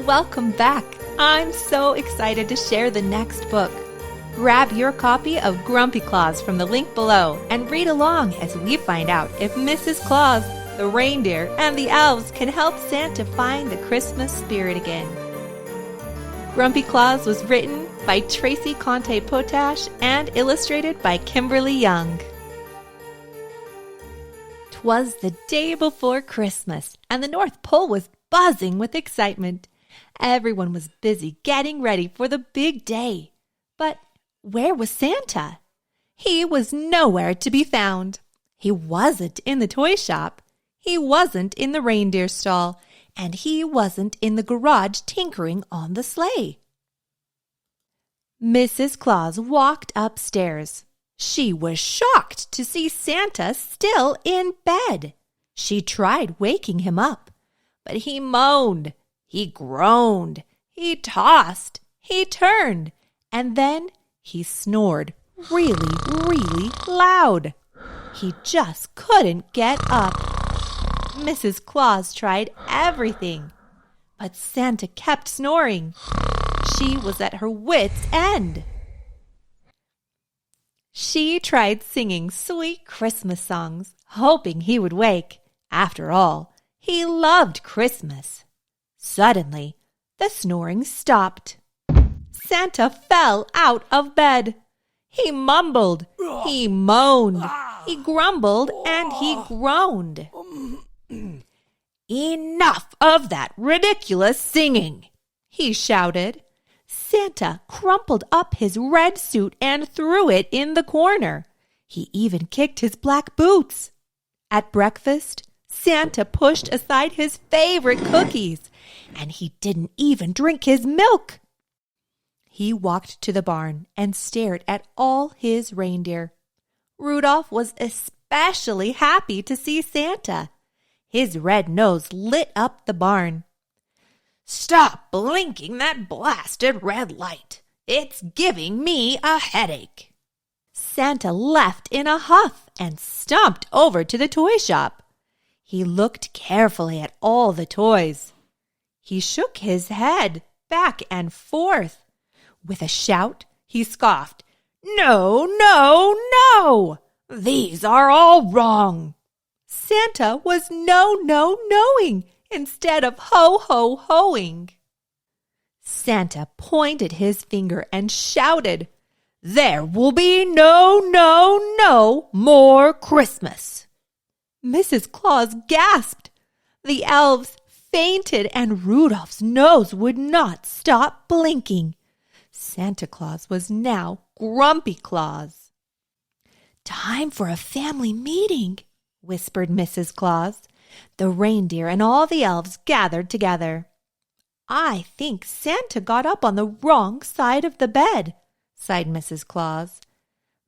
welcome back. I'm so excited to share the next book. Grab your copy of Grumpy Claus from the link below and read along as we find out if Mrs. Claus, the reindeer, and the elves can help Santa find the Christmas spirit again. Grumpy Claus was written by Tracy Conte Potash and illustrated by Kimberly Young. 'Twas the day before Christmas, and the North Pole was buzzing with excitement. Everyone was busy getting ready for the big day. But where was Santa? He was nowhere to be found. He wasn't in the toy shop. He wasn't in the reindeer stall. And he wasn't in the garage tinkering on the sleigh. Mrs. Claus walked upstairs. She was shocked to see Santa still in bed. She tried waking him up, but he moaned, he groaned, he tossed, he turned, and then he snored really, really loud. He just couldn't get up. Mrs. Claus tried everything, but Santa kept snoring. She was at her wits' end. She tried singing sweet Christmas songs, hoping he would wake. After all, he loved Christmas. Suddenly, the snoring stopped. Santa fell out of bed. He mumbled, he moaned, he grumbled, and he groaned. "Enough of that ridiculous singing!" he shouted. Santa crumpled up his red suit and threw it in the corner. He even kicked his black boots. At breakfast, Santa pushed aside his favorite cookies, and he didn't even drink his milk. He walked to the barn and stared at all his reindeer. Rudolph was especially happy to see Santa. His red nose lit up the barn. "Stop blinking that blasted red light. It's giving me a headache." Santa left in a huff and stomped over to the toy shop. He looked carefully at all the toys. He shook his head back and forth. With a shout, he scoffed, "No, no, no! These are all wrong." Santa was no-no-knowing instead of ho-ho-hoing. Santa pointed his finger and shouted, "There will be no more Christmas." Mrs. Claus gasped. The elves fainted and Rudolph's nose would not stop blinking. Santa Claus was now Grumpy Claus. "Time for a family meeting," whispered Mrs. Claus. The reindeer and all the elves gathered together. "I think Santa got up on the wrong side of the bed," sighed Mrs. Claus.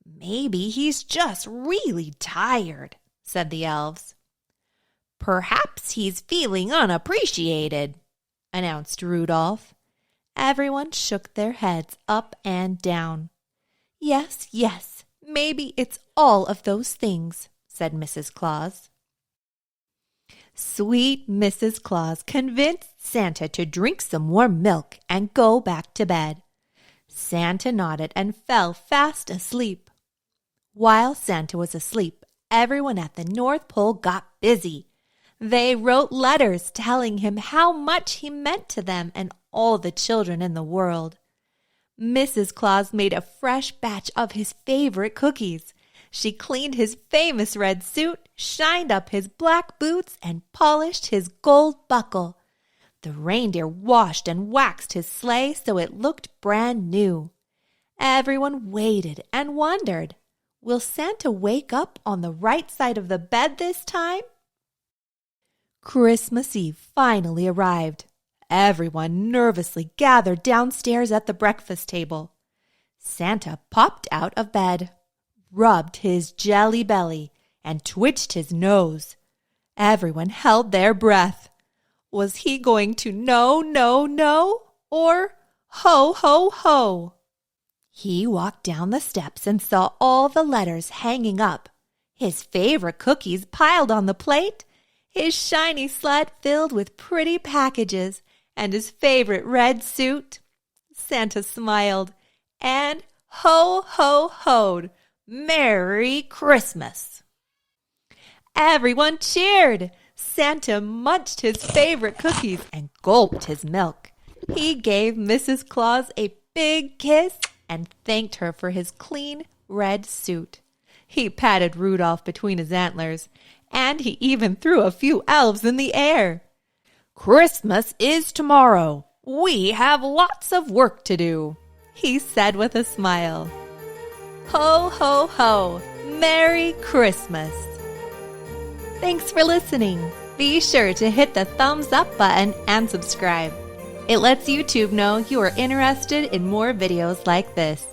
"Maybe he's just really tired," said the elves. "Perhaps he's feeling unappreciated," announced Rudolph. Everyone shook their heads up and down. Yes, maybe it's all of those things," said Mrs. Claus. Sweet Mrs. Claus convinced Santa to drink some more milk and go back to bed. Santa nodded and fell fast asleep. While Santa was asleep, everyone at the North Pole got busy. They wrote letters telling him how much he meant to them and all the children in the world. Mrs. Claus made a fresh batch of his favorite cookies. She cleaned his famous red suit, shined up his black boots, and polished his gold buckle. The reindeer washed and waxed his sleigh so it looked brand new. Everyone waited and wondered, will Santa wake up on the right side of the bed this time? Christmas Eve finally arrived. Everyone nervously gathered downstairs at the breakfast table. Santa popped out of bed, rubbed his jelly belly, and twitched his nose. Everyone held their breath. Was he going to no, or ho? He walked down the steps and saw all the letters hanging up, his favorite cookies piled on the plate, his shiny sled filled with pretty packages, and his favorite red suit. Santa smiled and ho-ho-hoed, "Merry Christmas!" Everyone cheered. Santa munched his favorite cookies and gulped his milk. He gave Mrs. Claus a big kiss and thanked her for his clean red suit. He patted Rudolph between his antlers, and he even threw a few elves in the air. "Christmas is tomorrow. We have lots of work to do," he said with a smile. Ho, ho, ho! Merry Christmas! Thanks for listening. Be sure to hit the thumbs up button and subscribe. It lets YouTube know you are interested in more videos like this.